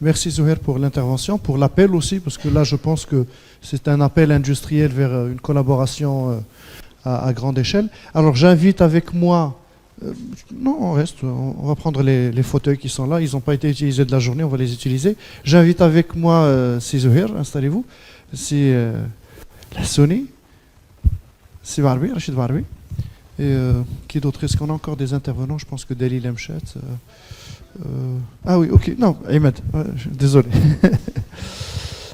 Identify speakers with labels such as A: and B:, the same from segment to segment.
A: Merci Zouher pour l'intervention, pour l'appel aussi, parce que là je pense que c'est un appel industriel vers une collaboration à grande échelle. Alors j'invite avec moi, non on reste, on va prendre les fauteuils qui sont là, ils n'ont pas été utilisés de la journée, on va les utiliser. J'invite avec moi si Zouher, installez-vous, si la Sony, si Barbi, Rachid Barbi. Et qui d'autre? Est-ce qu'on a encore des intervenants? Je pense que Dalil Mchat. Ah oui, ok. Non, Ahmed, désolé.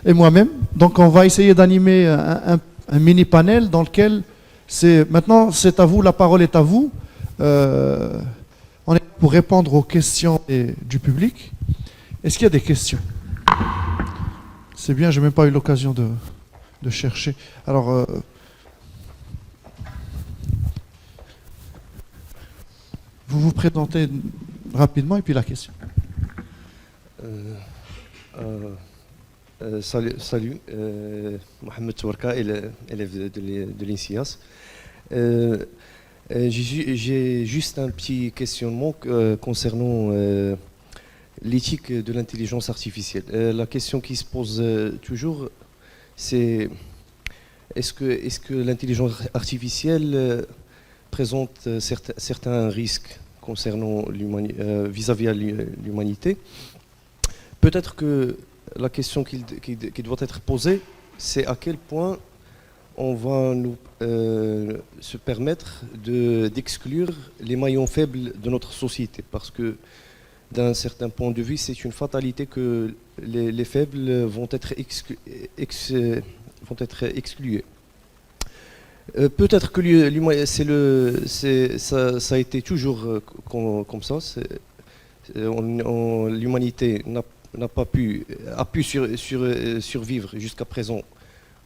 A: Et moi-même. Donc on va essayer d'animer un mini panel dans lequel maintenant c'est à vous, la parole est à vous. On est pour répondre aux questions du public. Est-ce qu'il y a des questions? C'est bien, j'ai même pas eu l'occasion de chercher. Alors vous vous présentez rapidement et puis la question.
B: Salut, Mohamed Touarka, élève de l'INSIAS. J'ai juste un petit questionnement concernant l'éthique de l'intelligence artificielle. La question qui se pose toujours, c'est est-ce que l'intelligence artificielle présente certains risques concernant vis-à-vis à l'humanité. Peut-être que la question qui doit être posée, c'est à quel point on va nous se permettre d'exclure les maillons faibles de notre société. Parce que d'un certain point de vue, c'est une fatalité que les faibles vont être exclus. Peut-être que ça a été toujours comme ça. L'humanité a pu survivre jusqu'à présent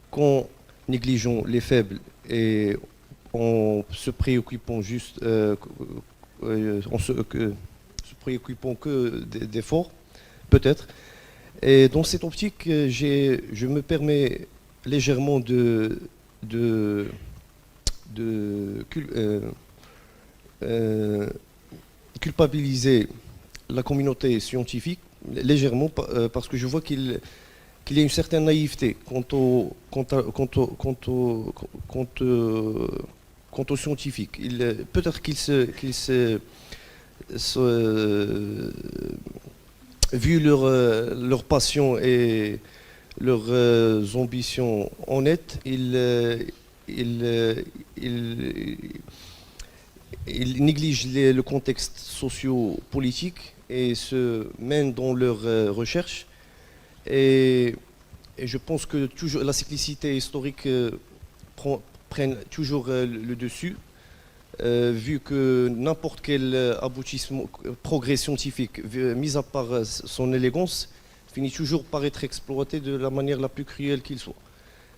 B: qu'en négligeant les faibles et en se préoccupant que des forts, peut-être. Et dans cette optique, je me permets légèrement de culpabiliser la communauté scientifique légèrement parce que je vois qu'il y a une certaine naïveté quant aux scientifiques. Peut-être vu leur passion et leurs ambitions honnêtes, ils négligent le contexte socio-politique et se mènent dans leurs recherches. Et je pense que toujours la cyclicité historique prenne toujours le dessus, vu que n'importe quel aboutissement, progrès scientifique, mis à part son élégance, finit toujours par être exploité de la manière la plus cruelle qu'il soit.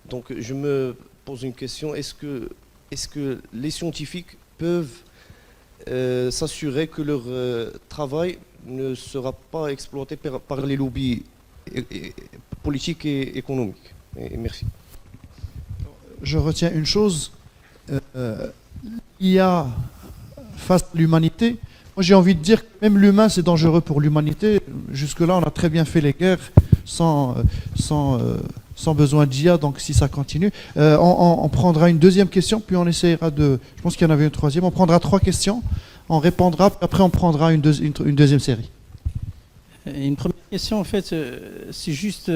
B: Donc je me pose une question, est-ce que les scientifiques peuvent s'assurer que leur travail ne sera pas exploité par les lobbies politiques et économiques? Merci.
A: Je retiens une chose, il y a face à l'humanité, moi j'ai envie de dire que même l'humain c'est dangereux pour l'humanité. Jusque-là on a très bien fait les guerres sans besoin d'IA, donc si ça continue. On prendra une deuxième question, puis on essaiera je pense qu'il y en avait une troisième, on prendra 3 questions, on répondra, puis après on prendra une deuxième série.
C: Une première question en fait, c'est juste,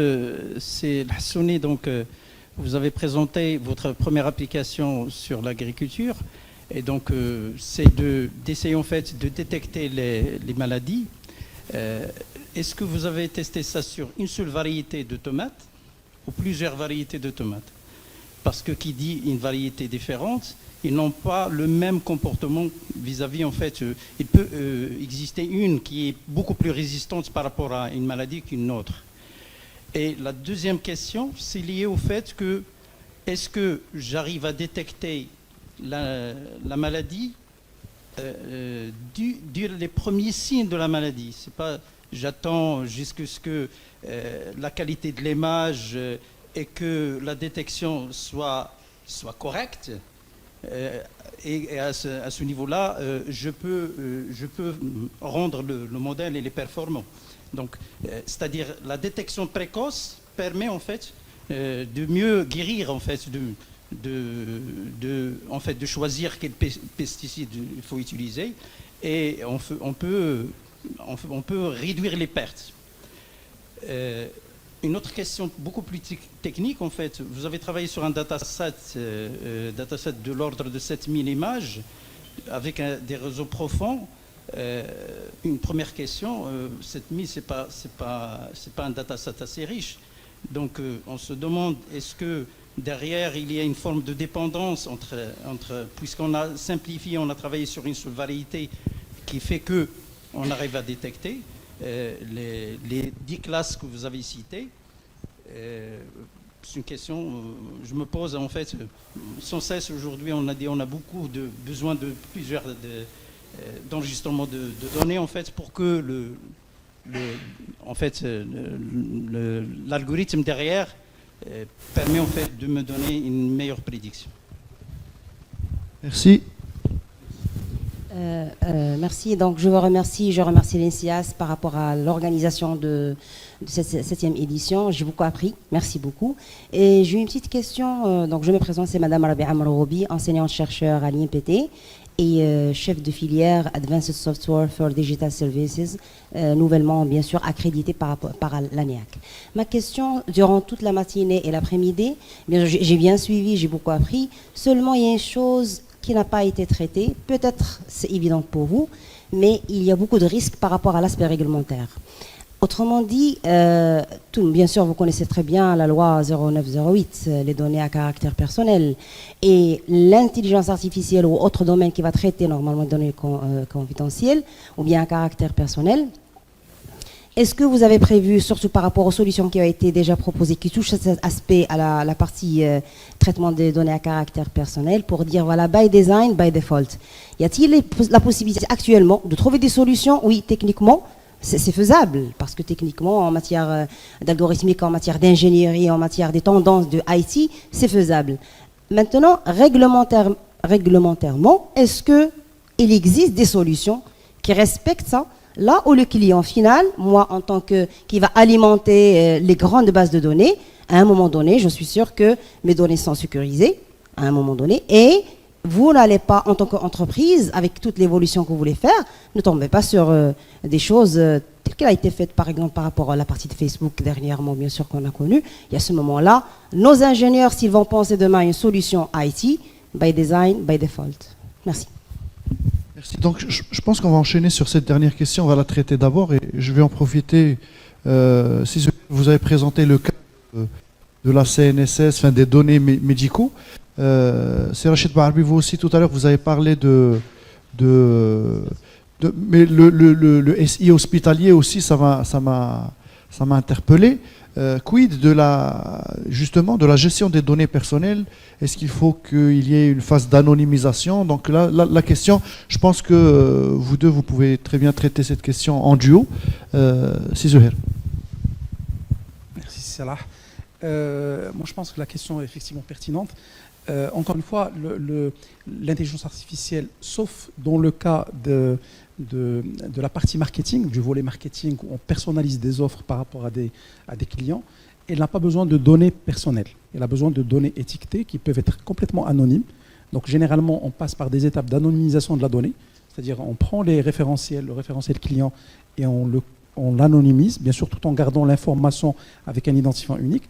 C: c'est Hassouni, donc vous avez présenté votre première application sur l'agriculture, et donc c'est d'essayer en fait de détecter les maladies. Est-ce que vous avez testé ça sur une seule variété de tomates ou plusieurs variétés de tomates? Parce que qui dit une variété différente, ils n'ont pas le même comportement vis-à-vis, en fait, il peut exister une qui est beaucoup plus résistante par rapport à une maladie qu'une autre. Et la deuxième question, c'est lié au fait que, est-ce que j'arrive à détecter la maladie dès les premiers signes de la maladie? C'est pas, j'attends jusqu'à ce que la qualité de l'image et que la détection soit correcte, Et à ce niveau-là, je peux rendre le modèle et les performants. Donc, c'est-à-dire la détection précoce permet en fait de mieux guérir en fait, de choisir quel pesticide il faut utiliser, et on peut réduire les pertes. Une autre question beaucoup plus technique, en fait, vous avez travaillé sur un dataset de l'ordre de 7000 images avec des réseaux profonds. Une première question, 7000, c'est pas un dataset assez riche. Donc on se demande, est-ce que derrière il y a une forme de dépendance entre puisqu'on a simplifié, on a travaillé sur une seule variété qui fait que on arrive à détecter les 10 classes que vous avez citées. C'est une question je me pose en fait sans cesse. Aujourd'hui, on a beaucoup de besoin de plusieurs d'enregistrement de données en fait pour que l'algorithme derrière permet en fait de me donner une meilleure prédiction.
A: Merci.
D: Merci. Donc, je remercie l'INSIAS par rapport à l'organisation de cette 7e édition. J'ai beaucoup appris. Merci beaucoup. Et j'ai une petite question. Donc, je me présente, c'est Madame Rabia Amroubi, enseignante-chercheur à l'INPT et chef de filière Advanced Software for Digital Services, nouvellement, bien sûr, accréditée par l'ANEAC. Ma question, durant toute la matinée et l'après-midi, j'ai bien suivi, j'ai beaucoup appris. Seulement, il y a une chose qui n'a pas été traité, peut-être c'est évident pour vous, mais il y a beaucoup de risques par rapport à l'aspect réglementaire. Autrement dit, bien sûr vous connaissez très bien la loi 0908, les données à caractère personnel, et l'intelligence artificielle ou autre domaine qui va traiter normalement les données confidentielles ou bien à caractère personnel. Est-ce que vous avez prévu, surtout par rapport aux solutions qui ont été déjà proposées, qui touchent cet aspect à la partie traitement des données à caractère personnel, pour dire, voilà, by design, by default. Y a-t-il la possibilité actuellement de trouver des solutions? Oui, techniquement, c'est faisable, parce que techniquement, en matière d'algorithmique, en matière d'ingénierie, en matière des tendances de IT, c'est faisable. Maintenant, réglementairement, est-ce qu'il existe des solutions qui respectent ça? Là où le client final, moi en tant qui va alimenter les grandes bases de données, à un moment donné, je suis sûr que mes données sont sécurisées, à un moment donné, et vous n'allez pas, en tant qu'entreprise, avec toute l'évolution que vous voulez faire, ne tombez pas sur des choses telles qu'elle a été faite, par exemple, par rapport à la partie de Facebook dernièrement, bien sûr, qu'on a connue. Il y a ce moment-là, nos ingénieurs, s'ils vont penser demain à une solution IT, by design, by default. Merci.
A: Merci. Donc, je pense qu'on va enchaîner sur cette dernière question. On va la traiter d'abord et je vais en profiter. Si vous avez présenté le cas de la CNSS, enfin des données médicaux. C'est Rachid Baharbi, vous aussi tout à l'heure, vous avez parlé mais le SI hospitalier aussi, ça m'a interpellé. Quid justement de la gestion des données personnelles? Est-ce qu'il faut qu'il y ait une phase d'anonymisation? Donc là, la question, je pense que vous deux, vous pouvez très bien traiter cette question en duo. Zuhair.
E: Merci Salah. Moi je pense que la question est effectivement pertinente. Encore une fois, l'intelligence artificielle, sauf dans le cas de la partie marketing, du volet marketing où on personnalise des offres par rapport à des clients, elle n'a pas besoin de données personnelles. Elle a besoin de données étiquetées qui peuvent être complètement anonymes. Donc généralement, on passe par des étapes d'anonymisation de la donnée, c'est-à-dire on prend le référentiel client et on l'anonymise, bien sûr tout en gardant l'information avec un identifiant unique.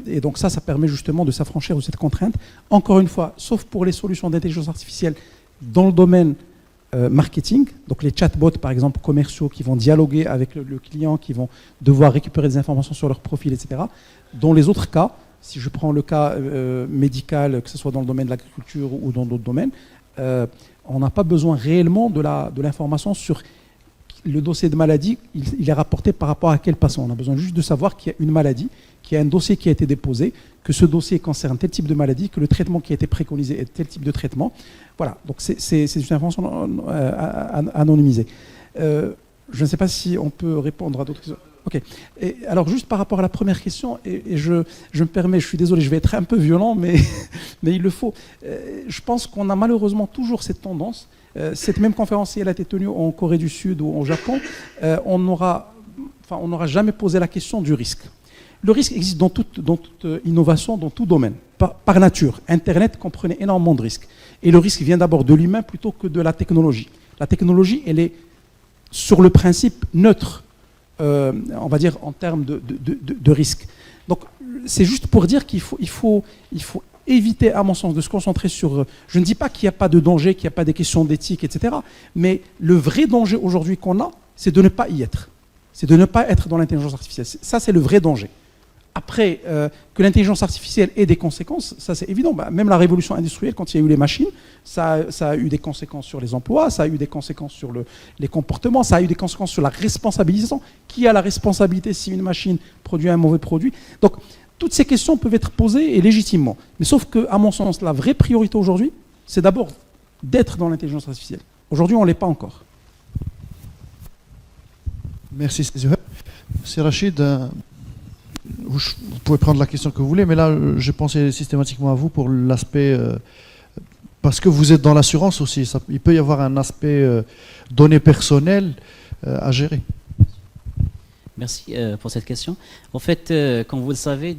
E: Et donc ça permet justement de s'affranchir de cette contrainte. Encore une fois, sauf pour les solutions d'intelligence artificielle dans le domaine marketing, donc les chatbots par exemple commerciaux qui vont dialoguer avec le client, qui vont devoir récupérer des informations sur leur profil, etc. Dans les autres cas, si je prends le cas médical, que ce soit dans le domaine de l'agriculture ou dans d'autres domaines, on n'a pas besoin réellement de l'information sur le dossier de maladie, il est rapporté par rapport à quel patient. On a besoin juste de savoir qu'il y a une maladie, qu'il y a un dossier qui a été déposé, que ce dossier concerne tel type de maladie, que le traitement qui a été préconisé est tel type de traitement. Voilà, donc c'est une information anonymisée. Je ne sais pas si on peut répondre à d'autres questions. Ok. Et alors, juste par rapport à la première question, et je me permets, je suis désolé, je vais être un peu violent, mais, mais il le faut. Je pense qu'on a malheureusement toujours cette tendance. Cette même conférence, si elle a été tenue en Corée du Sud ou au Japon, on n'aura jamais posé la question du risque. Le risque existe dans toute innovation, dans tout domaine, par nature. Internet comprenait énormément de risques. Et le risque vient d'abord de l'humain plutôt que de la technologie. La technologie, elle est sur le principe neutre, on va dire, en termes de risque. Donc, c'est juste pour dire qu'il faut éviter, à mon sens, de se concentrer sur... Je ne dis pas qu'il n'y a pas de danger, qu'il n'y a pas des questions d'éthique, etc. Mais le vrai danger aujourd'hui qu'on a, c'est de ne pas y être. C'est de ne pas être dans l'intelligence artificielle. Ça, c'est le vrai danger. Après, que l'intelligence artificielle ait des conséquences, ça c'est évident. Même la révolution industrielle, quand il y a eu les machines, ça a eu des conséquences sur les emplois, ça a eu des conséquences sur les comportements, ça a eu des conséquences sur la responsabilisation. Qui a la responsabilité si une machine produit un mauvais produit? Donc, toutes ces questions peuvent être posées et légitimement. Mais sauf qu'à mon sens, la vraie priorité aujourd'hui, c'est d'abord d'être dans l'intelligence artificielle. Aujourd'hui, on ne l'est pas encore.
A: Merci, c'est Rachid. Vous pouvez prendre la question que vous voulez, mais là, j'ai pensé systématiquement à vous pour l'aspect... parce que vous êtes dans l'assurance aussi. Il peut y avoir un aspect données personnelles à gérer.
F: Merci pour cette question. En fait, comme vous le savez,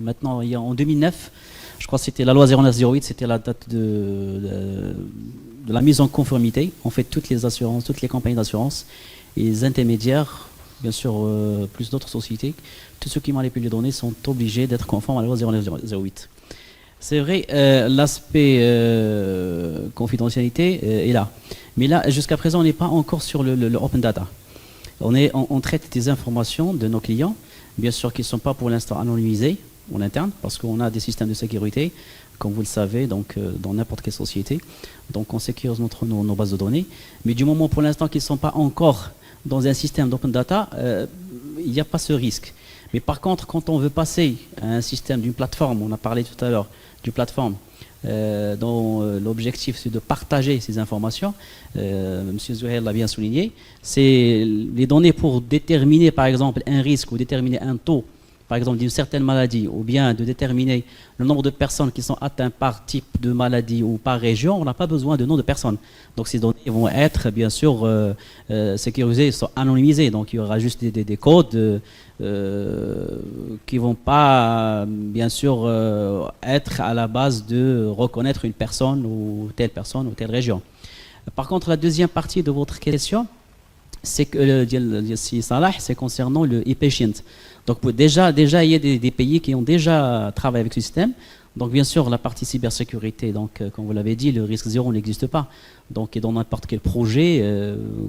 F: maintenant, en 2009, je crois que c'était la loi 0908, c'était la date de la mise en conformité. En fait, toutes les assurances, toutes les compagnies d'assurance et les intermédiaires, bien sûr, plus d'autres sociétés, tous ceux qui manipulent les données sont obligés d'être conformes à la loi 0908. C'est vrai, l'aspect confidentialité est là. Mais là, jusqu'à présent, on n'est pas encore sur le open data. On traite des informations de nos clients, bien sûr qui ne sont pas pour l'instant anonymisées en interne, parce qu'on a des systèmes de sécurité, comme vous le savez, donc, dans n'importe quelle société. Donc on sécurise nos bases de données. Mais du moment pour l'instant qu'ils ne sont pas encore dans un système d'open data, il n'y a pas ce risque. Mais par contre, quand on veut passer à un système d'une plateforme, on a parlé tout à l'heure d'une plateforme, dont l'objectif c'est de partager ces informations, M. Zouhair l'a bien souligné, c'est les données pour déterminer par exemple un risque ou déterminer un taux, par exemple d'une certaine maladie, ou bien de déterminer le nombre de personnes qui sont atteintes par type de maladie ou par région, on n'a pas besoin de nom de personnes. Donc ces données vont être bien sûr sécurisées, sont anonymisées, donc il y aura juste des codes qui ne vont pas, bien sûr, être à la base de reconnaître une personne ou telle région. Par contre, la deuxième partie de votre question, c'est que Salah, c'est concernant le e-patient. Donc déjà, il y a des pays qui ont déjà travaillé avec ce système. Donc bien sûr, la partie cybersécurité, donc comme vous l'avez dit, le risque zéro n'existe pas. Donc dans n'importe quel projet,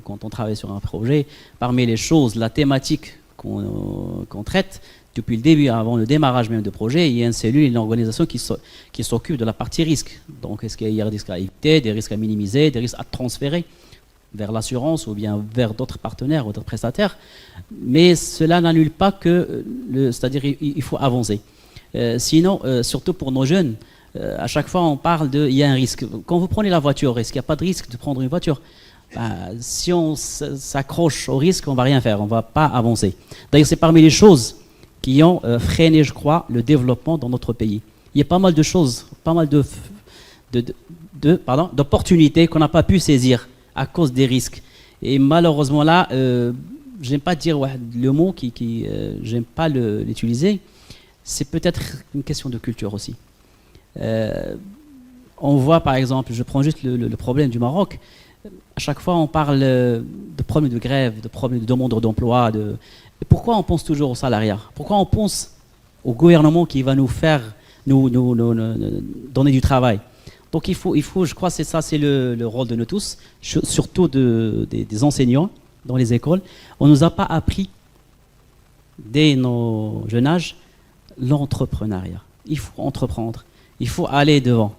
F: quand on travaille sur un projet, parmi les choses, la thématique qu'on traite depuis le début, avant le démarrage même de projet, il y a une cellule, une organisation qui s'occupe de la partie risque. Donc est-ce qu'il y a des risques à éviter, des risques à minimiser, des risques à transférer vers l'assurance ou bien vers d'autres partenaires ou d'autres prestataires. Mais cela n'annule pas que, c'est-à-dire il faut avancer. Sinon, surtout pour nos jeunes, à chaque fois on parle il y a un risque. Quand vous prenez la voiture, est-ce qu'il n'y a pas de risque de prendre une voiture? Si on s'accroche au risque, on ne va rien faire, on ne va pas avancer. D'ailleurs, c'est parmi les choses qui ont freiné, je crois, le développement dans notre pays. Il y a pas mal de choses, pas mal d'opportunités qu'on n'a pas pu saisir à cause des risques. Et malheureusement là, j'aime pas dire le mot j'aime pas l'utiliser, c'est peut-être une question de culture aussi. On voit par exemple, je prends juste le problème du Maroc, à chaque fois on parle de problèmes de grève, de problèmes de demande d'emploi, et pourquoi on pense toujours au salariat? Pourquoi on pense au gouvernement qui va nous donner du travail? Donc il faut, je crois que c'est le rôle de nous tous, surtout des enseignants dans les écoles. On ne nous a pas appris, dès nos jeunes âges, l'entrepreneuriat. Il faut entreprendre, il faut aller devant.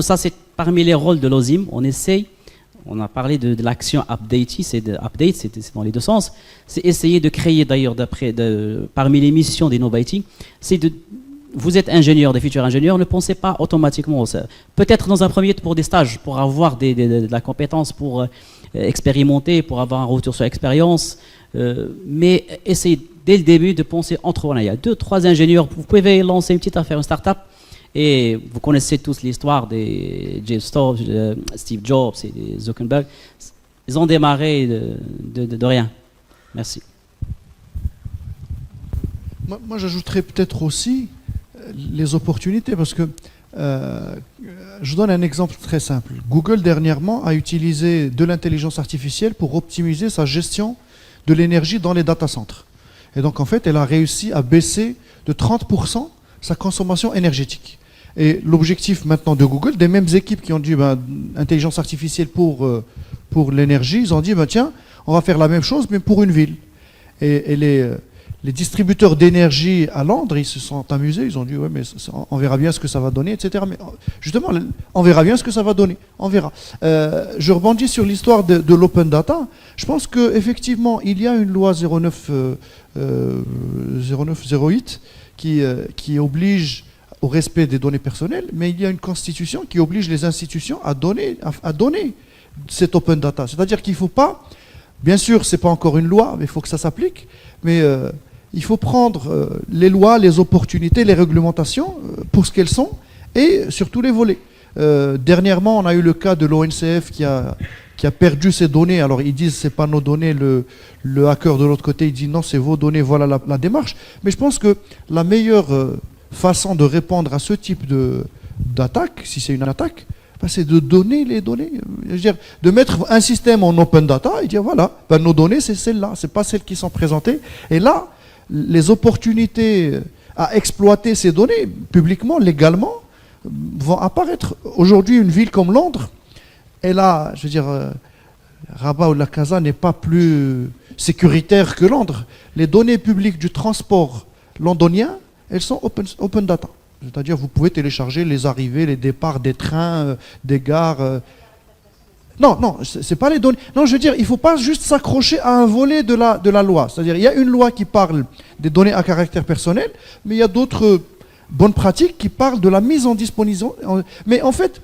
F: Ça c'est parmi les rôles de l'OSIM, on a parlé de l'action update, c'est dans les deux sens. C'est essayer de créer d'ailleurs, parmi les missions d'Innovating, vous êtes ingénieur, des futurs ingénieurs, ne pensez pas automatiquement. Peut-être dans un premier temps pour des stages, pour avoir de la compétence, pour expérimenter, pour avoir un retour sur expérience. Mais essayez dès le début de penser entrepreneuriat. Il y a 2-3 ingénieurs, vous pouvez lancer une petite affaire, une start-up. Et vous connaissez tous l'histoire des Steve Jobs et des Zuckerberg. Ils ont démarré de rien. Merci.
A: Moi j'ajouterais peut-être aussi les opportunités, parce que je donne un exemple très simple. Google dernièrement a utilisé de l'intelligence artificielle pour optimiser sa gestion de l'énergie dans les data centers. Et donc en fait, elle a réussi à baisser de 30% sa consommation énergétique. Et l'objectif maintenant de Google, des mêmes équipes qui ont dit intelligence artificielle pour l'énergie, ils ont dit tiens, on va faire la même chose mais pour une ville. Et les distributeurs d'énergie à Londres, ils se sont amusés, ils ont dit ouais mais on verra bien ce que ça va donner, etc. Mais justement, on verra bien ce que ça va donner, on verra. Je rebondis sur l'histoire de l'open data. Je pense qu'effectivement, il y a une loi 0908 qui oblige au respect des données personnelles, mais il y a une constitution qui oblige les institutions à donner cette open data. C'est-à-dire qu'il ne faut pas, bien sûr, ce n'est pas encore une loi, mais il faut que ça s'applique, mais il faut prendre les lois, les opportunités, les réglementations pour ce qu'elles sont, et sur tous les volets. Dernièrement, on a eu le cas de l'ONCF qui a perdu ses données. Alors ils disent c'est pas nos données, le hacker de l'autre côté il dit non, c'est vos données, voilà la démarche. Mais je pense que la meilleure façon de répondre à ce type d'attaque, si c'est une attaque, c'est de donner les données. Je veux dire, de mettre un système en open data et dire voilà, nos données c'est celles-là, c'est pas celles qui sont présentées. Et là, les opportunités à exploiter ces données publiquement, légalement, vont apparaître. Aujourd'hui, une ville comme Londres, elle a, je veux dire, Rabat ou la Casa n'est pas plus sécuritaire que Londres. Les données publiques du transport londonien, elles sont open data. C'est-à-dire vous pouvez télécharger les arrivées, les départs des trains, des gares. Non, c'est pas les données. Non, je veux dire, il ne faut pas juste s'accrocher à un volet de la loi. C'est-à-dire, il y a une loi qui parle des données à caractère personnel, mais il y a d'autres bonnes pratiques qui parlent de la mise en disposition. Mais en fait,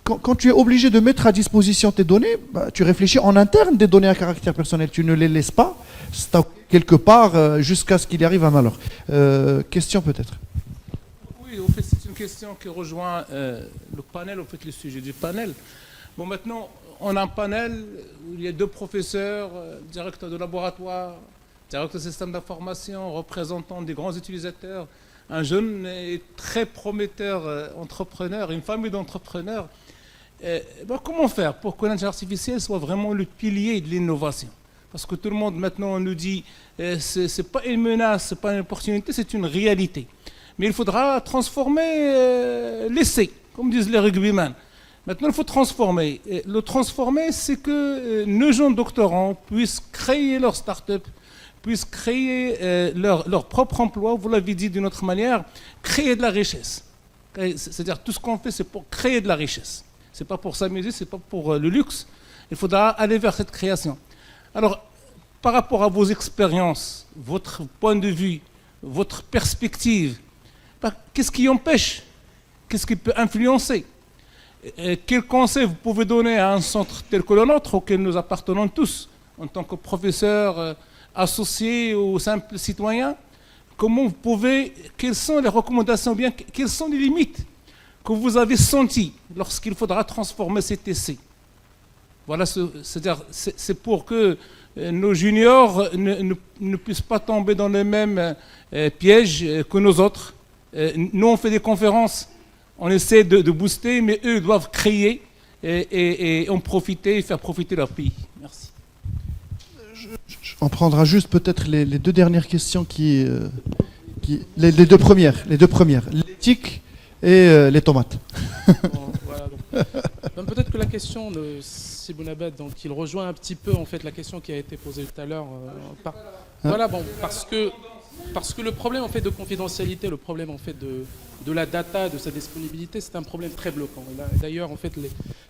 A: quand tu es obligé de mettre à disposition tes données, tu réfléchis en interne des données à caractère personnel. Tu ne les laisses pas quelque part jusqu'à ce qu'il y arrive un malheur. Question peut-être.
G: Oui, en fait, c'est une question qui rejoint le panel, en fait, le sujet du panel. Bon, maintenant, on a un panel où il y a 2 professeurs, directeurs de laboratoire, directeurs de système d'information, représentants des grands utilisateurs, un jeune et très prometteur entrepreneur, une famille d'entrepreneurs. Comment faire pour que l'intelligence artificielle soit vraiment le pilier de l'innovation? Parce que tout le monde maintenant nous dit c'est pas une menace, c'est pas une opportunité, c'est une réalité. Mais il faudra transformer l'essai, comme disent les rugbymen. Maintenant, il faut transformer. Et le transformer, c'est que nos jeunes doctorants puissent créer leur start-up, puissent créer leur propre emploi, vous l'avez dit d'une autre manière, créer de la richesse. C'est-à-dire tout ce qu'on fait, c'est pour créer de la richesse. Ce n'est pas pour s'amuser, ce n'est pas pour le luxe. Il faudra aller vers cette création. Alors, par rapport à vos expériences, votre point de vue, votre perspective, qu'est-ce qui empêche? Qu'est-ce qui peut influencer? Quel conseil vous pouvez donner à un centre tel que le nôtre, auquel nous appartenons tous, en tant que professeurs associés ou simples citoyens? Comment vous pouvez, quelles sont les recommandations, bien, quelles sont les limites que vous avez senties lorsqu'il faudra transformer cet essai? Voilà, c'est-à-dire, c'est pour que nos juniors ne puissent pas tomber dans les mêmes pièges que nos autres. Nous, on fait des conférences, on essaie de booster, mais eux doivent créer et en profiter et faire profiter leur pays. Merci.
A: On prendra juste peut-être les 2 dernières questions les 2 premières. L'éthique et les tomates.
H: Bon, voilà, peut-être que la question de Sibounabed, donc il rejoint un petit peu en fait la question qui a été posée tout à l'heure. Voilà, bon, parce que le problème en fait de confidentialité, le problème en fait de la data, de sa disponibilité, c'est un problème très bloquant. D'ailleurs, en fait,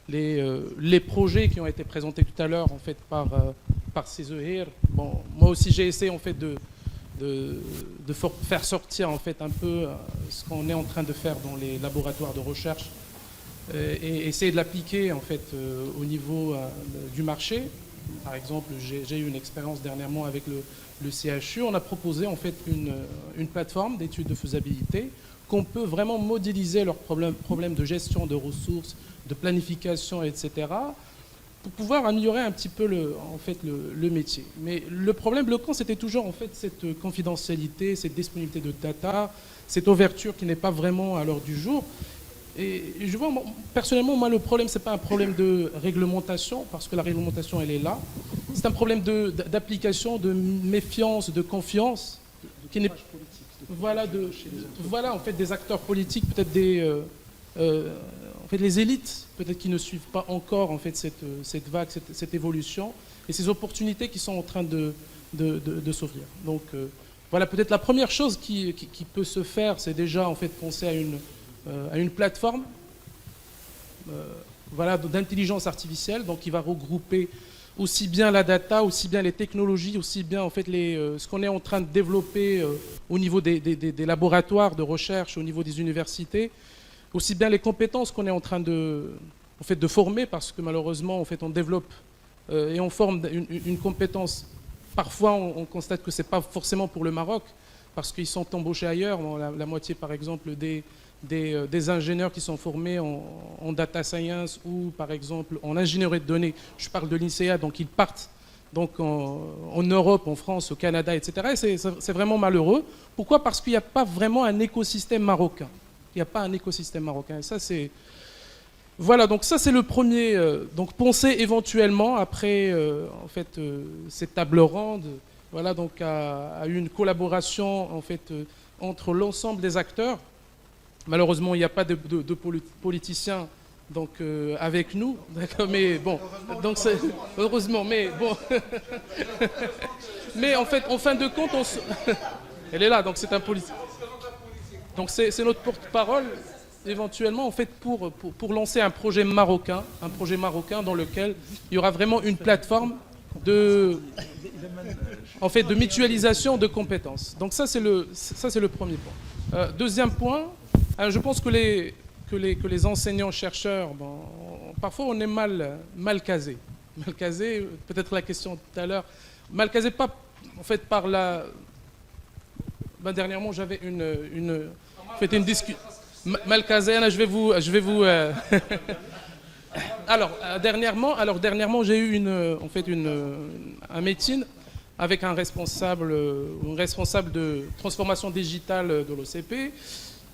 H: les projets qui ont été présentés tout à l'heure en fait par CEHIR, bon, moi aussi j'ai essayé en fait de faire sortir en fait un peu ce qu'on est en train de faire dans les laboratoires de recherche et essayer de l'appliquer en fait au niveau du marché. Par exemple, j'ai eu une expérience dernièrement avec le CHU. On a proposé en fait une plateforme d'études de faisabilité qu'on peut vraiment modéliser leurs problèmes de gestion de ressources, de planification, etc., pour pouvoir améliorer un petit peu le métier. Mais le problème bloquant, c'était toujours en fait cette confidentialité, cette disponibilité de data, cette ouverture qui n'est pas vraiment à l'heure du jour. Et je vois, personnellement, moi, le problème, ce n'est pas un problème de réglementation, parce que la réglementation, elle est là. C'est un problème d'application, de méfiance, de confiance, qui n'est voilà, en fait, des acteurs politiques, peut-être en fait, les élites, peut-être qui ne suivent pas encore en fait, cette vague, cette évolution, et ces opportunités qui sont en train de s'ouvrir. Donc, voilà, peut-être la première chose qui peut se faire, c'est déjà en fait penser à une plateforme voilà, d'intelligence artificielle, donc qui va regrouper aussi bien la data, aussi bien les technologies, aussi bien en fait ce qu'on est en train de développer au niveau des laboratoires de recherche, au niveau des universités, aussi bien les compétences qu'on est en train de former, parce que malheureusement en fait on développe et on forme une compétence. Parfois on constate que c'est pas forcément pour le Maroc, parce qu'ils sont embauchés ailleurs. Bon, la moitié par exemple des ingénieurs qui sont formés en data science ou par exemple en ingénierie de données, je parle de l'INSEA, donc ils partent donc en Europe, en France, au Canada, etc. Et c'est vraiment malheureux. Pourquoi? Parce qu'il n'y a pas vraiment un écosystème marocain. Il n'y a pas un écosystème marocain. Et ça, c'est... Voilà, donc ça, c'est le premier. Donc penser éventuellement, après en fait, cette table ronde, voilà, donc à une collaboration en fait, entre l'ensemble des acteurs. Malheureusement, il n'y a pas de politiciens donc, avec nous, d'accord, mais bon, donc heureusement, mais bon, mais en fait, en fin de compte, elle est là, donc c'est un politicien. Donc c'est notre porte-parole, éventuellement, en fait, pour lancer un projet marocain dans lequel il y aura vraiment une plateforme de mutualisation de compétences. Donc ça, c'est le premier point. Deuxième point. Je pense que les enseignants-chercheurs, bon, parfois on est mal casés. Mal casés, peut-être la question tout à l'heure. Mal casés pas en fait par la... Ben, dernièrement j'avais une discussion. Mal casé, là je vais vous... Alors dernièrement j'ai eu un meeting avec un responsable de transformation digitale de l'OCP.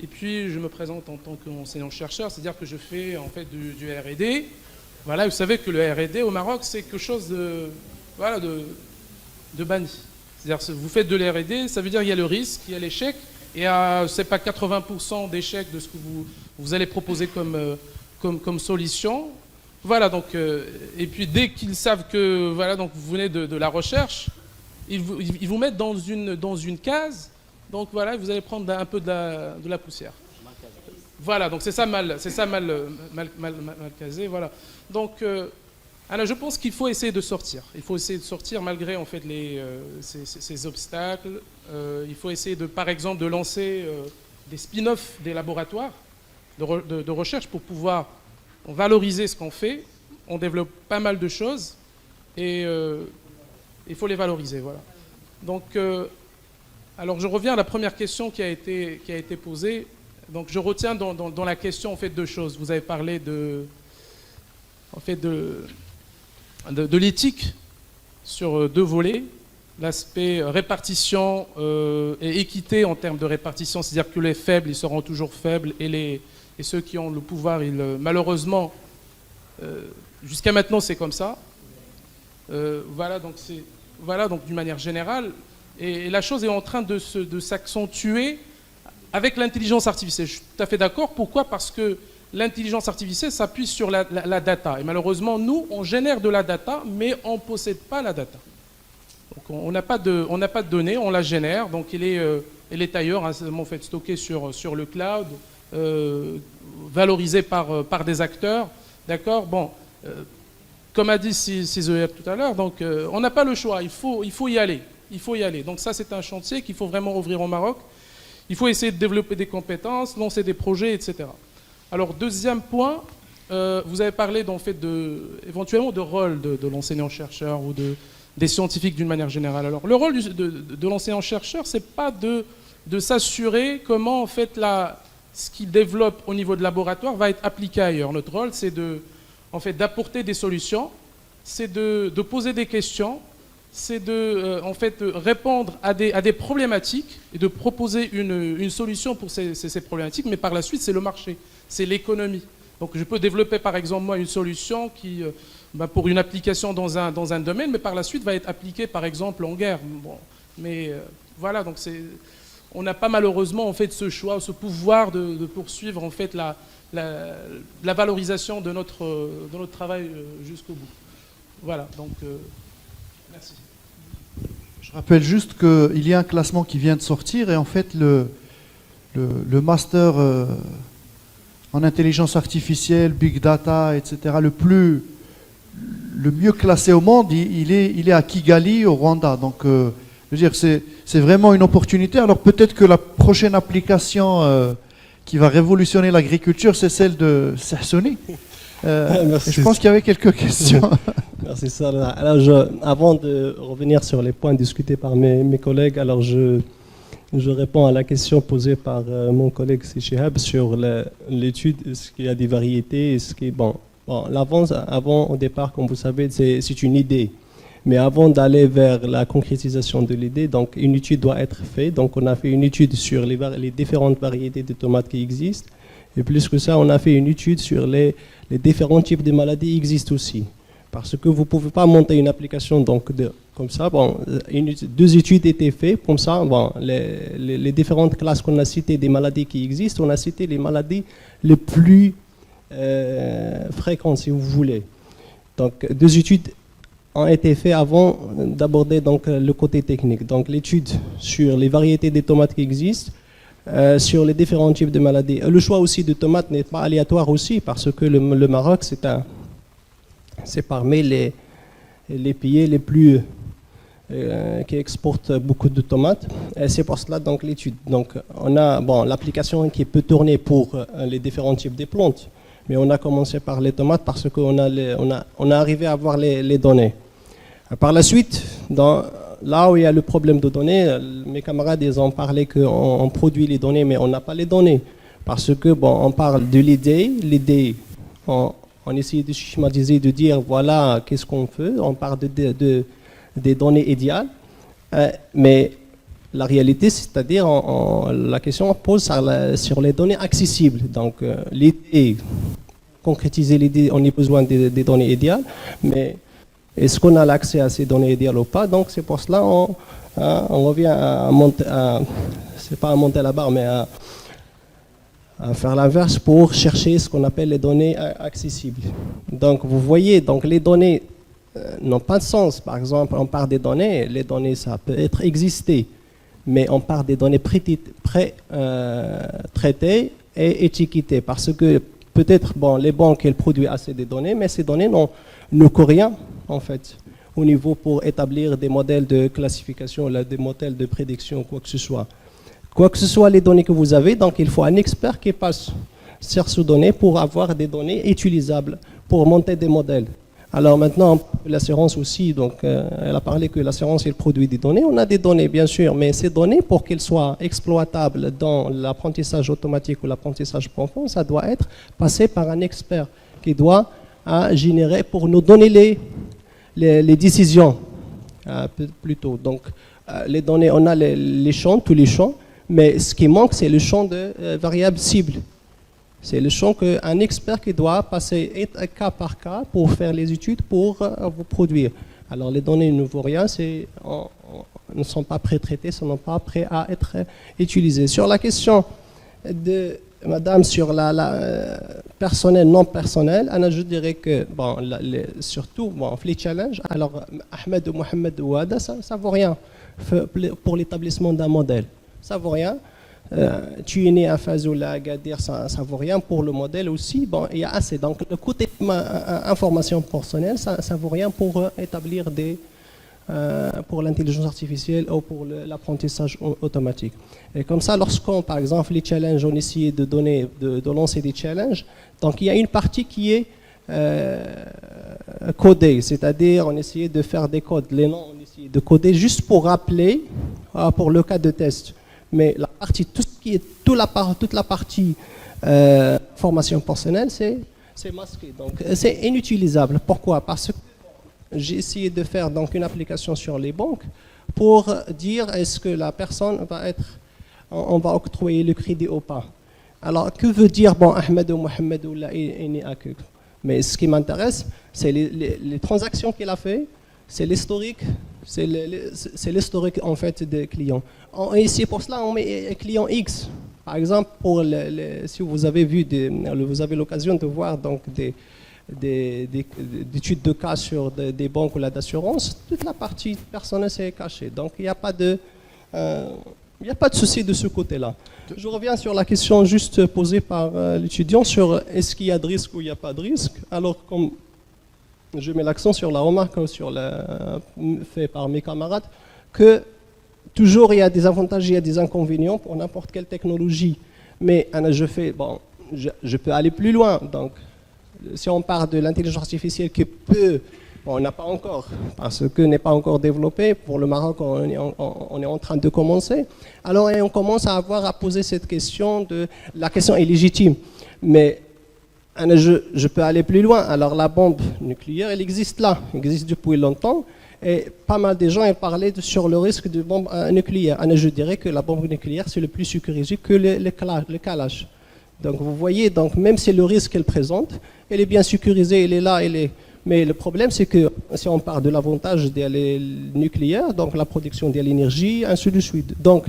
H: Et puis, je me présente en tant qu'enseignant-chercheur, c'est-à-dire que je fais en fait du R&D. Voilà, vous savez que le R&D au Maroc, c'est quelque chose de banni. C'est-à-dire que vous faites de l'R&D, ça veut dire qu'il y a le risque, il y a l'échec, et c'est pas 80% d'échec de ce que vous allez proposer comme solution. Voilà, donc, et puis dès qu'ils savent que voilà, donc vous venez de la recherche, ils vous mettent dans une case. Donc voilà, vous allez prendre un peu de la poussière. Voilà, donc c'est ça mal casé, voilà. Donc, alors je pense qu'il faut essayer de sortir. Il faut essayer de sortir malgré en fait ces obstacles. Il faut essayer par exemple de lancer des spin-offs des laboratoires de recherche pour pouvoir valoriser ce qu'on fait. On développe pas mal de choses et il faut les valoriser, voilà. Donc alors je reviens à la première question qui a été posée. Donc je retiens dans la question en fait deux choses. Vous avez parlé de l'éthique sur deux volets, l'aspect répartition et équité en termes de répartition, c'est-à-dire que les faibles ils seront toujours faibles et ceux qui ont le pouvoir, malheureusement jusqu'à maintenant c'est comme ça. Voilà donc d'une manière générale. Et la chose est en train de s'accentuer avec l'intelligence artificielle. Je suis tout à fait d'accord. Pourquoi? Parce que l'intelligence artificielle s'appuie sur la data. Et malheureusement, nous, on génère de la data, mais on ne possède pas la data. Donc on n'a pas de données, on la génère. Donc elle est ailleurs, hein, en fait, stockée sur le cloud, valorisée par des acteurs. D'accord? Bon, comme a dit Césaire tout à l'heure, donc on n'a pas le choix. Il faut y aller. Il faut y aller. Donc ça, c'est un chantier qu'il faut vraiment ouvrir au Maroc. Il faut essayer de développer des compétences, lancer des projets, etc. Alors, deuxième point, vous avez parlé en fait éventuellement de rôle de l'enseignant-chercheur ou des scientifiques d'une manière générale. Alors, le rôle de l'enseignant-chercheur, c'est pas de s'assurer comment en fait ce qu'il développe au niveau de laboratoire va être appliqué ailleurs. Notre rôle, c'est d'apporter des solutions, c'est de poser des questions, c'est de répondre à des problématiques et de proposer une solution pour ces problématiques, mais par la suite, c'est le marché, c'est l'économie. Donc je peux développer par exemple moi une solution qui, pour une application dans un domaine, mais par la suite va être appliquée par exemple en guerre. Bon, mais voilà, donc on n'a pas malheureusement en fait ce choix, ce pouvoir de poursuivre en fait la valorisation de notre travail jusqu'au bout. Voilà, donc merci.
A: Je rappelle juste qu'il y a un classement qui vient de sortir et en fait le master en intelligence artificielle, big data, etc., le mieux classé au monde, il est à Kigali, au Rwanda. Donc, je veux dire, c'est vraiment une opportunité. Alors peut-être que la prochaine application qui va révolutionner l'agriculture, c'est celle de Sahsouni. Je pense qu'il y avait quelques questions.
I: Merci Salah. Alors, avant de revenir sur les points discutés par mes collègues, alors je réponds à la question posée par mon collègue Shihab sur l'étude, est-ce qu'il y a des variétés, est-ce qu'il bon, l'avance avant, au départ, comme vous savez, c'est une idée. Mais avant d'aller vers la concrétisation de l'idée, donc une étude doit être faite. Donc on a fait une étude sur les différentes variétés de tomates qui existent. Et plus que ça, on a fait une étude sur les différents types de maladies qui existent aussi. Parce que vous ne pouvez pas monter une application donc comme ça. Bon, deux études étaient faites comme ça. Bon, les différentes classes qu'on a citées des maladies qui existent, on a cité les maladies les plus fréquentes, si vous voulez. Donc, deux études ont été faites avant d'aborder donc le côté technique. Donc, l'étude sur les variétés des tomates qui existent, sur les différents types de maladies. Le choix aussi de tomates n'est pas aléatoire aussi, parce que le Maroc, c'est parmi les pays les plus qui exportent beaucoup de tomates. Et c'est pour cela donc l'étude. Donc on a l'application qui peut tourner pour les différents types de plantes, mais on a commencé par les tomates parce qu'on a arrivé à avoir les données. Par la suite, là où il y a le problème de données, mes camarades ils ont parlé qu'on produit les données, mais on n'a pas les données. Parce que, on parle de l'idée, on essaie de schématiser, de dire, voilà, qu'est-ce qu'on fait, on parle des données idéales, mais la réalité, c'est-à-dire, la question pose sur les données accessibles. Donc, l'idée, concrétiser l'idée, on a besoin des données idéales, mais est-ce qu'on a l'accès à ces données idéales ou pas? Donc c'est pour cela on revient à monter, c'est pas à monter la barre, mais à faire l'inverse pour chercher ce qu'on appelle les données accessibles. Donc vous voyez, donc les données n'ont pas de sens. Par exemple, on parle des données, les données ça peut être exister, mais on parle des données traitées et étiquetées, parce que peut-être les banques elles produisent assez de données, mais ces données ne coûtent rien en fait, au niveau pour établir des modèles de classification, des modèles de prédiction, quoi que ce soit. Quoi que ce soit les données que vous avez, donc il faut un expert qui passe sur ces données pour avoir des données utilisables, pour monter des modèles. Alors maintenant, l'assurance aussi, donc elle a parlé que l'assurance elle produit des données. On a des données bien sûr, mais ces données pour qu'elles soient exploitables dans l'apprentissage automatique ou l'apprentissage profond, ça doit être passé par un expert qui doit générer pour nous donner les décisions plutôt. Donc les données, on a les champs, tous les champs, mais ce qui manque c'est le champ de variables cibles. C'est le champ qu'un expert qui doit passer cas par cas pour faire les études pour vous produire. Alors les données ne vaut rien, ne sont pas pré-traitées, ne sont pas prêts à être utilisées. Sur la question de Madame, sur la personnel, non personnel, je dirais que, surtout, les challenges, alors Ahmed ou Mohamed ou Ada, ça ne vaut rien pour l'établissement d'un modèle. Ça ne vaut rien. Tu es né à Fazoula, Agadir, ça ne vaut rien pour le modèle aussi. Il y a assez. Donc, le côté information personnelle, ça ne vaut rien pour établir pour l'intelligence artificielle ou pour l'apprentissage automatique. Et comme ça, lorsqu'on, par exemple, les challenges, on essaie de lancer des challenges, donc il y a une partie qui est codée, c'est-à-dire on essayait de faire des codes, les noms, on essayait de coder juste pour rappeler, pour le cas de test. Mais la partie, tout ce qui est, toute la partie formation personnelle, c'est masqué, donc c'est inutilisable. Pourquoi? Parce que j'ai essayé de faire donc une application sur les banques pour dire est-ce que la personne va être, on va octroyer le crédit ou pas. Alors que veut dire bon Ahmed ou Mohamed ou là il n'est accueilli. Mais ce qui m'intéresse, c'est les transactions qu'il a fait, c'est l'historique, c'est l'historique en fait des clients. Et ici pour cela on met client X. Par exemple, si vous avez vous avez l'occasion de voir donc des études de cas sur des banques ou d'assurance, toute la partie personnelle c'est caché. Donc il n'y a pas de souci de ce côté-là. Je reviens sur la question juste posée par l'étudiant sur est-ce qu'il y a de risque ou il n'y a pas de risque. Alors comme je mets l'accent sur la remarque faite par mes camarades, que toujours il y a des avantages, il y a des inconvénients pour n'importe quelle technologie. Mais je peux aller plus loin. Donc, si on parle de l'intelligence artificielle qui peut, on n'a pas encore, parce que n'est pas encore développé, pour le Maroc on est en train de commencer, alors on commence à poser cette question, la question est légitime, mais je peux aller plus loin. Alors la bombe nucléaire, elle existe là, elle existe depuis longtemps, et pas mal de gens ont parlé sur le risque de bombe nucléaire. Je dirais que la bombe nucléaire c'est le plus sécurisé que le calage. Donc vous voyez, donc même si le risque qu'elle présente, elle est bien sécurisée, elle est là, mais le problème c'est que si on parle de l'avantage des nucléaires, donc la production de l'énergie, ainsi de suite. Donc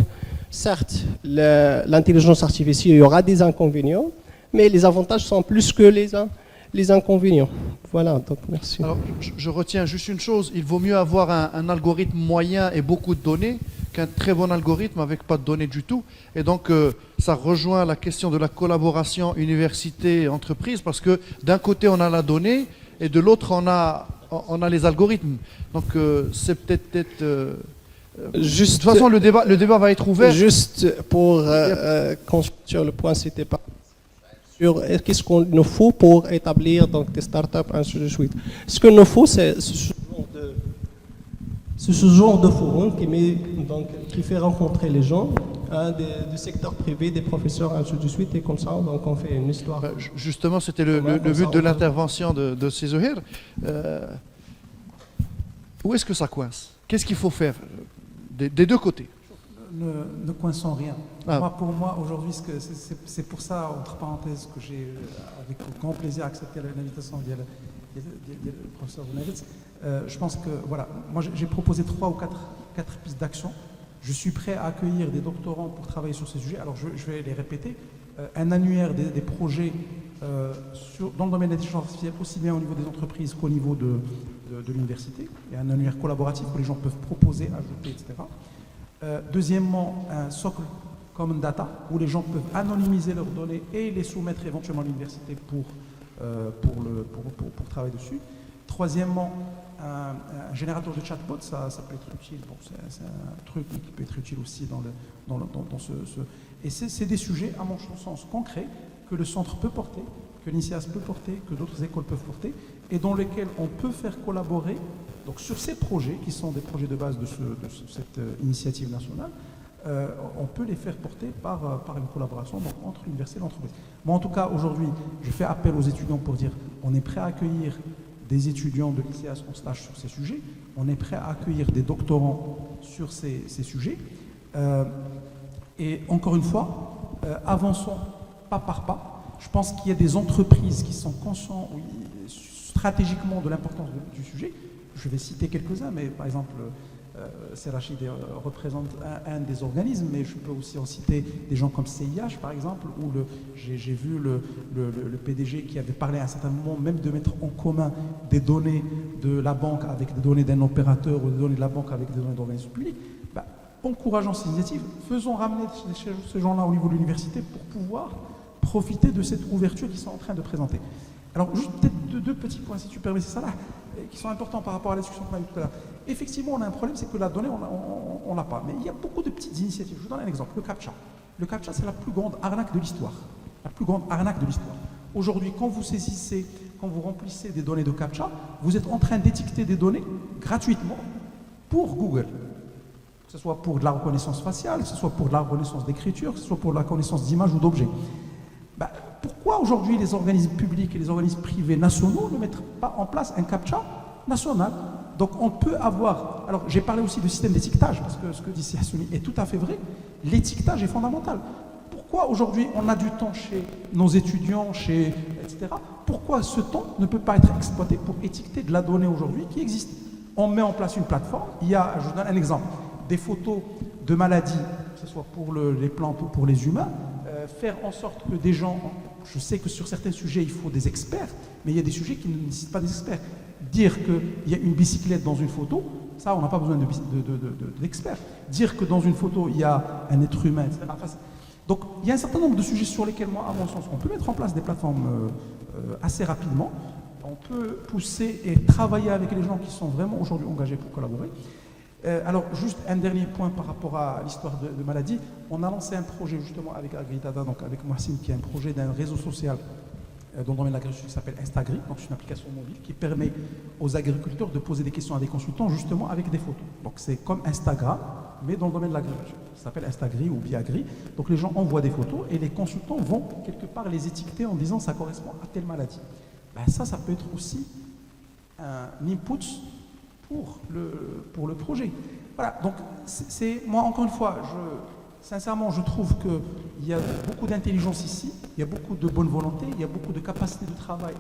I: certes, l'intelligence artificielle, il y aura des inconvénients, mais les avantages sont plus que les inconvénients. Voilà, donc merci.
A: Alors, je retiens juste une chose, il vaut mieux avoir un algorithme moyen et beaucoup de données qu'un très bon algorithme avec pas de données du tout. Et donc, ça rejoint la question de la collaboration université-entreprise, parce que d'un côté, on a la donnée, et de l'autre, on a les algorithmes. Donc, c'est peut-être... de toute façon, le débat va être ouvert.
I: Juste pour sur le point, c'était pas... sur qu'est-ce qu'on nous faut pour établir donc, des startups, ainsi de suite. Ce qu'il nous faut, c'est ce genre de forum qui fait rencontrer les gens du secteur privé, des professeurs, ainsi de suite, et comme ça, donc on fait une histoire.
A: Justement, c'était le but de l'intervention de Cézohir. Où est-ce que ça coince? Qu'est-ce qu'il faut faire des deux côtés?
E: Ne coinçons rien. Pour moi, aujourd'hui, c'est pour ça, entre parenthèses, que j'ai, avec grand plaisir, accepté l'invitation du professeur Bounavitz. Je pense que, voilà, moi j'ai proposé 3 ou 4 pistes d'action. Je suis prêt à accueillir des doctorants pour travailler sur ces sujets. Alors, je vais les répéter. Un annuaire des projets dans le domaine de l'intelligence artificielle, aussi bien au niveau des entreprises qu'au niveau de l'université. Il y a un annuaire collaboratif où les gens peuvent proposer, ajouter, etc. Deuxièmement, un socle common data où les gens peuvent anonymiser leurs données et les soumettre éventuellement à l'université pour travailler dessus. Troisièmement, un générateur de chatbot, ça peut être utile. Bon, c'est un truc qui peut être utile aussi dans ce. Et c'est des sujets, à mon sens, concrets que le centre peut porter, que l'INSEAD peut porter, que d'autres écoles peuvent porter, et dans lesquels on peut faire collaborer. Donc sur ces projets, qui sont des projets de base de cette initiative nationale, on peut les faire porter par une collaboration donc, entre l'université et l'entreprise. Moi, en tout cas, aujourd'hui, je fais appel aux étudiants pour dire on est prêt à accueillir des étudiants de l'INSEAD en stage sur ces sujets, on est prêt à accueillir des doctorants sur ces sujets. Et encore une fois, avançons pas par pas. Je pense qu'il y a des entreprises qui sont conscientes stratégiquement de l'importance du sujet. Je vais citer quelques-uns, mais par exemple, Serachid représente un des organismes, mais je peux aussi en citer des gens comme CIH, par exemple, où j'ai vu le PDG qui avait parlé à un certain moment même de mettre en commun des données de la banque avec des données d'un opérateur ou des données de la banque avec des données d'organismes publics. Encourageons ces initiatives, faisons ramener ces gens-là au niveau de l'université pour pouvoir profiter de cette ouverture qu'ils sont en train de présenter. Alors, juste peut-être deux petits points, si tu permets, c'est ça là, qui sont importants par rapport à la discussion qu'on a eue tout à l'heure. effectivement, on a un problème, c'est que la donnée, on l'a pas. Mais il y a beaucoup de petites initiatives. Je vous donne un exemple, le CAPTCHA. Le CAPTCHA, c'est la plus grande arnaque de l'histoire. La plus grande arnaque de l'histoire. Aujourd'hui, quand vous saisissez, quand vous remplissez des données de CAPTCHA, vous êtes en train d'étiqueter des données gratuitement pour Google. Que ce soit pour de la reconnaissance faciale, que ce soit pour de la reconnaissance d'écriture, que ce soit pour la reconnaissance d'images ou d'objets. Ben, pourquoi aujourd'hui les organismes publics et les organismes privés nationaux ne mettent pas en place un CAPTCHA national? Donc on peut avoir... Alors j'ai parlé aussi du système d'étiquetage, parce que ce que dit Hassouni est tout à fait vrai. L'étiquetage est fondamental. Pourquoi aujourd'hui on a du temps chez nos étudiants, etc. Pourquoi ce temps ne peut pas être exploité pour étiqueter de la donnée aujourd'hui qui existe? On met en place une plateforme, il y a, je vous donne un exemple, des photos de maladies, que ce soit pour les plantes ou pour les humains, faire en sorte que des gens, je sais que sur certains sujets il faut des experts, mais il y a des sujets qui ne nécessitent pas des experts. Dire qu'il y a une bicyclette dans une photo, ça on n'a pas besoin d'experts. Dire que dans une photo il y a un être humain, etc. Donc il y a un certain nombre de sujets sur lesquels, moi, à mon sens, on peut mettre en place des plateformes assez rapidement. On peut pousser et travailler avec les gens qui sont vraiment aujourd'hui engagés pour collaborer. Alors, juste un dernier point par rapport à l'histoire de maladie. On a lancé un projet justement avec AgriData, donc avec Mohsin, qui est un projet d'un réseau social dans le domaine de l'agriculture qui s'appelle Instagri. Donc, c'est une application mobile qui permet aux agriculteurs de poser des questions à des consultants justement avec des photos. Donc, c'est comme Instagram, mais dans le domaine de l'agriculture. Ça s'appelle Instagri ou Biagri. Donc, les gens envoient des photos et les consultants vont quelque part les étiqueter en disant ça correspond à telle maladie. Ben, ça peut être aussi un input pour le projet. Voilà, donc moi encore une fois, sincèrement je trouve qu'il y a beaucoup d'intelligence ici, il y a beaucoup de bonne volonté, il y a beaucoup de capacité de travail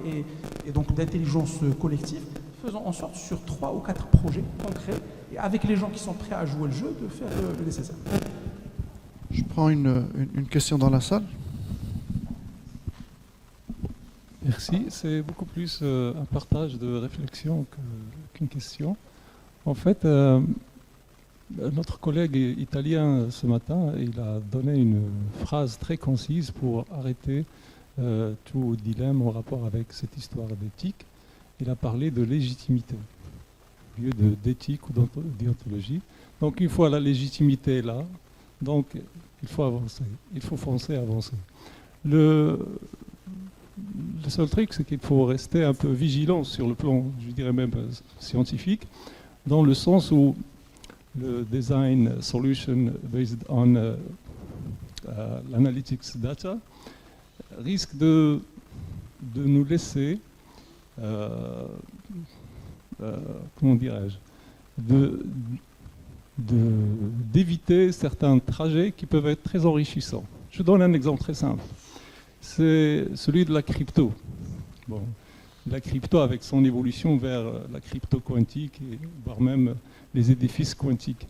E: et donc d'intelligence collective. Faisons en sorte sur 3 ou 4 projets concrets et avec les gens qui sont prêts à jouer le jeu de faire le nécessaire.
A: Je prends une question dans la salle.
J: Merci, c'est beaucoup plus un partage de réflexion qu'une question. En fait, notre collègue italien ce matin, il a donné une phrase très concise pour arrêter tout dilemme en rapport avec cette histoire d'éthique. Il a parlé de légitimité, au lieu d'éthique ou d'idéologie. Donc une fois la légitimité est là, donc il faut avancer, il faut foncer, avancer. Le seul truc, c'est qu'il faut rester un peu vigilant sur le plan, je dirais même scientifique, dans le sens où le design solution based on l'analytics data risque de nous laisser, comment dirais-je, d'éviter certains trajets qui peuvent être très enrichissants. Je donne un exemple très simple. C'est celui de la crypto. Bon, la crypto avec son évolution vers la crypto quantique, voire même les édifices quantiques.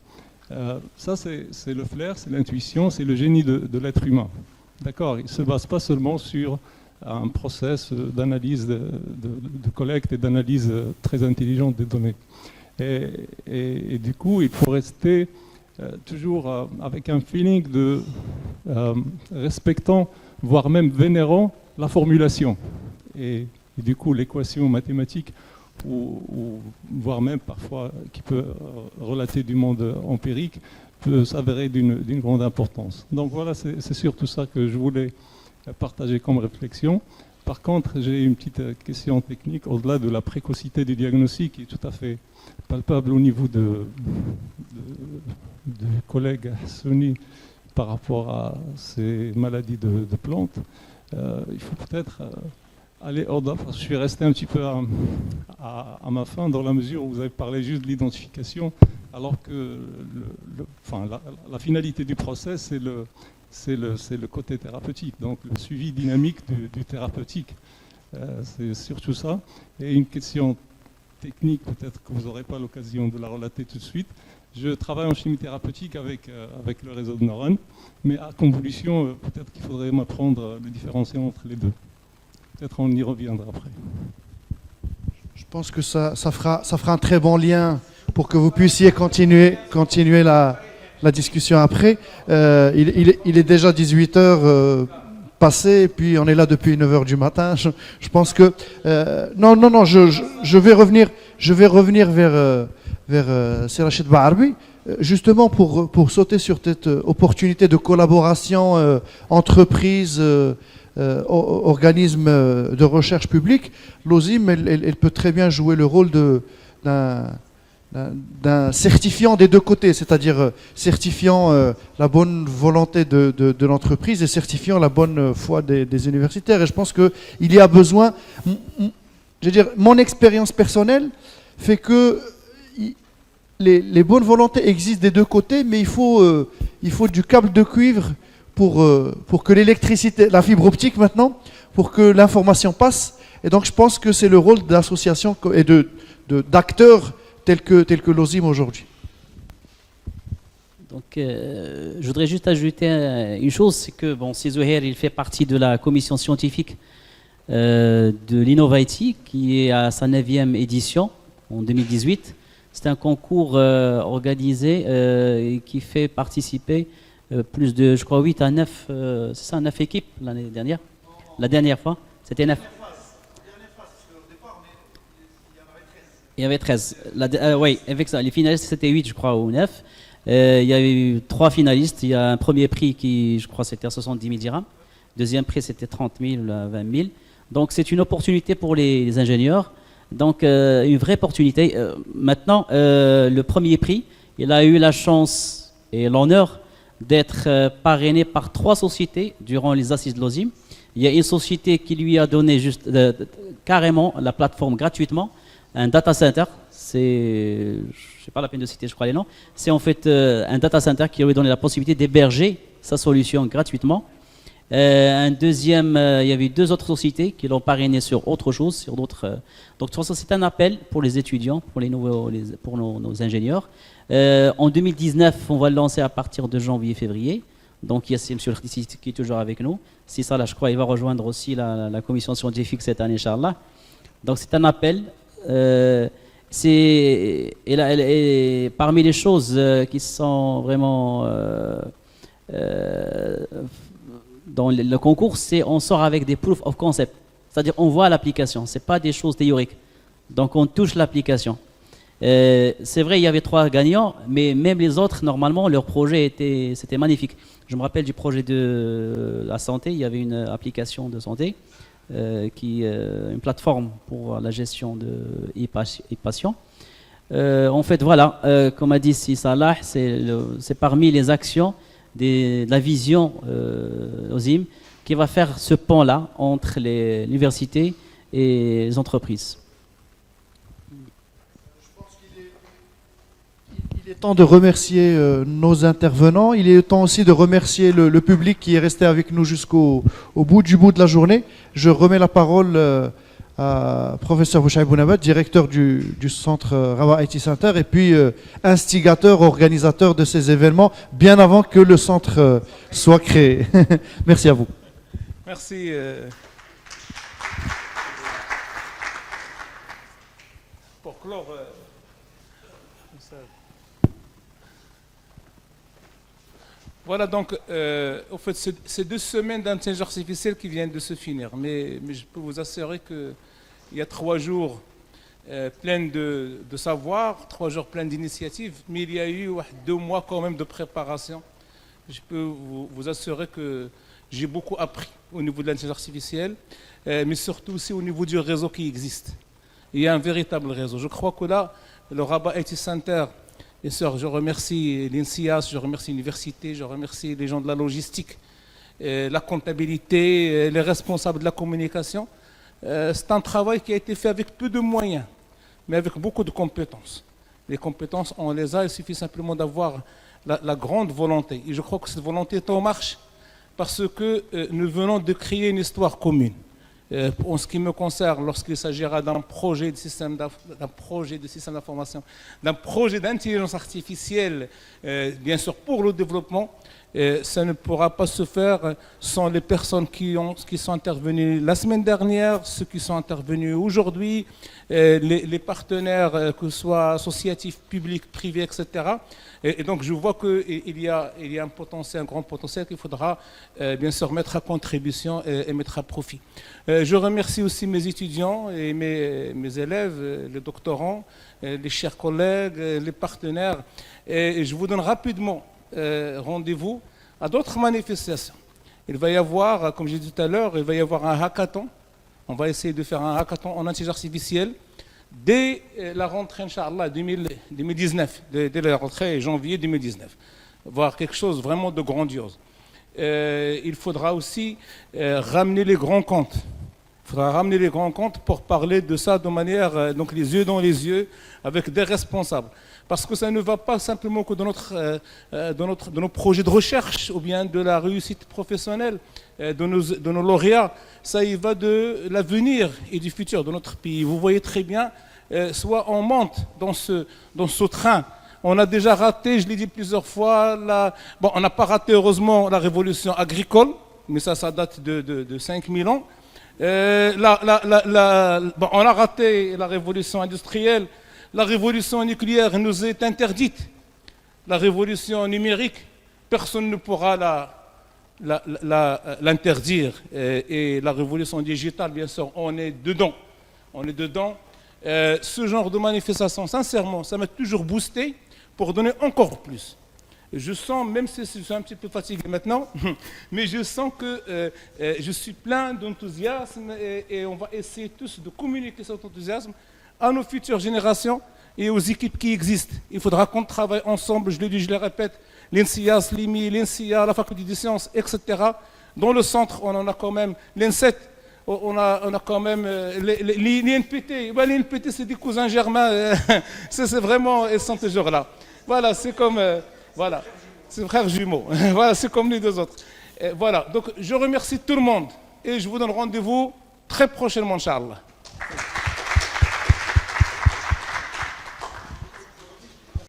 J: Ça, c'est le flair, c'est l'intuition, c'est le génie de l'être humain. D'accord, il ne se base pas seulement sur un process d'analyse, de collecte et d'analyse très intelligente des données. Et du coup, il faut rester toujours avec un feeling de respectant, voire même vénérant la formulation. Et du coup, l'équation mathématique, ou voire même parfois qui peut relater du monde empirique, peut s'avérer d'une grande importance. Donc voilà, c'est surtout ça que je voulais partager comme réflexion. Par contre, j'ai une petite question technique, au-delà de la précocité du diagnostic, qui est tout à fait palpable au niveau de collègues Sony par rapport à ces maladies de plantes. Il faut peut-être aller hors-delà, parce que je suis resté un petit peu à ma fin, dans la mesure où vous avez parlé juste de l'identification, alors que la finalité du process, c'est le côté thérapeutique, donc le suivi dynamique du thérapeutique. C'est surtout ça. Et une question technique, peut-être que vous n'aurez pas l'occasion de la relater tout de suite. Je travaille en chimie thérapeutique avec le réseau de neurones, mais à convolution, peut-être qu'il faudrait m'apprendre le différencier entre les deux. Peut-être on y reviendra après.
A: Je pense que ça fera un très bon lien pour que vous puissiez continuer la discussion après. Il est déjà 18h passé, et puis on est là depuis 9h du matin. Je pense que... non, je vais revenir Sir Rachid Baharbi, justement pour sauter sur cette opportunité de collaboration entreprise, organisme de recherche publique. L'OSIM, elle peut très bien jouer le rôle d'un certifiant des deux côtés, c'est-à-dire certifiant la bonne volonté de l'entreprise et certifiant la bonne foi des universitaires. Et je pense qu'il y a besoin, je veux dire, mon expérience personnelle fait que les bonnes volontés existent des deux côtés, mais il faut du câble de cuivre pour que l'électricité, la fibre optique maintenant, pour que l'information passe. Et donc je pense que c'est le rôle d'associations et d'acteurs tels que l'OSIM aujourd'hui.
F: Donc, je voudrais juste ajouter une chose, c'est que bon, Zouhair, il fait partie de la commission scientifique de l'Innovaiti, qui est à sa 9e édition en 2018. C'est un concours organisé et qui fait participer plus de, je crois, 8 à 9, c'est ça, 9 équipes l'année dernière. La dernière fois, c'était 9. Il y avait 13. Oui, avec ça, les finalistes, c'était 8, je crois, ou 9. Il y a eu 3 finalistes. Il y a un premier prix qui, je crois, c'était 70 000 dirhams. Deuxième prix, c'était 30 000, 20 000. Donc, c'est une opportunité pour les ingénieurs. Donc, une vraie opportunité. Maintenant, le premier prix, il a eu la chance et l'honneur d'être parrainé par 3 sociétés durant les assises de l'OSIM. Il y a une société qui lui a donné juste carrément la plateforme gratuitement, un data center. C'est, je sais pas la peine de citer, je crois les noms. C'est en fait un data center qui lui a donné la possibilité d'héberger sa solution gratuitement. Un deuxième, il y avait 2 autres sociétés qui l'ont parrainé sur autre chose, sur d'autres. Donc ça, c'est un appel pour les étudiants, pour pour nos ingénieurs. En 2019, on va le lancer à partir de janvier-février. Donc il y a M. Khtissi qui est toujours avec nous. Si ça, là, je crois, il va rejoindre aussi la commission scientifique cette année, Inch'Allah. Donc c'est un appel. Et parmi les choses qui sont vraiment dans le concours, c'est on sort avec des proof of concept, c'est-à-dire on voit l'application, c'est pas des choses théoriques, donc on touche l'application. C'est vrai, il y avait 3 gagnants, mais même les autres, normalement, leur projet c'était magnifique. Je me rappelle du projet de la santé, il y avait une application de santé, une plateforme pour la gestion de e-patients. En fait, voilà, comme a dit Salah, c'est parmi les actions de la vision OSIM qui va faire ce pont-là entre l'université et les entreprises.
A: Il est temps de remercier nos intervenants. Il est temps aussi de remercier le public qui est resté avec nous jusqu'au bout de la journée. Je remets la parole à professeur Bouchaïb Bounabed, directeur du centre Rawa IT Center et puis instigateur, organisateur de ces événements bien avant que le centre soit créé. Merci à vous.
G: Merci. Pour clore, voilà donc, au fait, c'est 2 semaines d'intelligence artificielle qui viennent de se finir, mais je peux vous assurer qu'il y a 3 jours pleins de savoir, 3 jours pleins d'initiatives, mais il y a eu 2 mois quand même de préparation. Je peux vous assurer que j'ai beaucoup appris au niveau de l'intelligence artificielle, mais surtout aussi au niveau du réseau qui existe. Il y a un véritable réseau. Je crois que là, le Rabat IT Center, bien sûr, je remercie l'INSIAS, je remercie l'université, je remercie les gens de la logistique, la comptabilité, les responsables de la communication. C'est un travail qui a été fait avec peu de moyens, mais avec beaucoup de compétences. Les compétences, on les a, il suffit simplement d'avoir la grande volonté. Et je crois que cette volonté est en marche parce que nous venons de créer une histoire commune. En ce qui me concerne, lorsqu'il s'agira d'un projet de système d'information, d'un projet d'intelligence artificielle, bien sûr pour le développement, Et ça ne pourra pas se faire sans les personnes qui sont intervenues la semaine dernière, ceux qui sont intervenus aujourd'hui, les partenaires, que ce soit associatifs, publics, privés, etc. Et donc je vois qu'il y a un potentiel, un grand potentiel qu'il faudra bien sûr mettre à contribution et mettre à profit. Je remercie aussi mes étudiants et mes élèves, les doctorants, les chers collègues, les partenaires. Et je vous donne rapidement rendez-vous à d'autres manifestations. Il va y avoir, comme j'ai dit tout à l'heure, il va y avoir un hackathon. On va essayer de faire un hackathon en intelligence artificielle dès la rentrée, Inch'Allah, 2019, dès la rentrée janvier 2019. Voir quelque chose vraiment de grandiose. Il faudra aussi ramener les grands comptes. Il faudra ramener les grands comptes pour parler de ça de manière, donc les yeux dans les yeux, avec des responsables. Parce que ça ne va pas simplement que de nos projets de recherche ou bien de la réussite professionnelle de nos lauréats. Ça y va de l'avenir et du futur de notre pays. Vous voyez très bien, soit on monte dans ce train. On a déjà raté, je l'ai dit plusieurs fois, on n'a pas raté heureusement la révolution agricole, mais ça date de 5000 ans. On a raté la révolution industrielle. La révolution nucléaire nous est interdite. La révolution numérique, personne ne pourra l'interdire. Et la révolution digitale, bien sûr, on est dedans. On est dedans. Ce genre de manifestation, sincèrement, ça m'a toujours boosté pour donner encore plus. Je sens, même si je suis un petit peu fatigué maintenant, mais je sens que je suis plein d'enthousiasme et on va essayer tous de communiquer cet enthousiasme à nos futures générations et aux équipes qui existent. Il faudra qu'on travaille ensemble, je le dis, je le répète, l'INSIAS, l'IMI, l'INSIA, la faculté des sciences, etc. Dans le centre, on en a quand même l'INSET, on a quand même l'INPT. L'INPT, c'est des cousins germains, c'est vraiment, ils sont toujours là. Voilà, c'est comme, voilà, c'est frères jumeaux. Voilà, c'est comme les deux autres. Voilà, donc je remercie tout le monde et je vous donne rendez-vous très prochainement, Inch'Allah.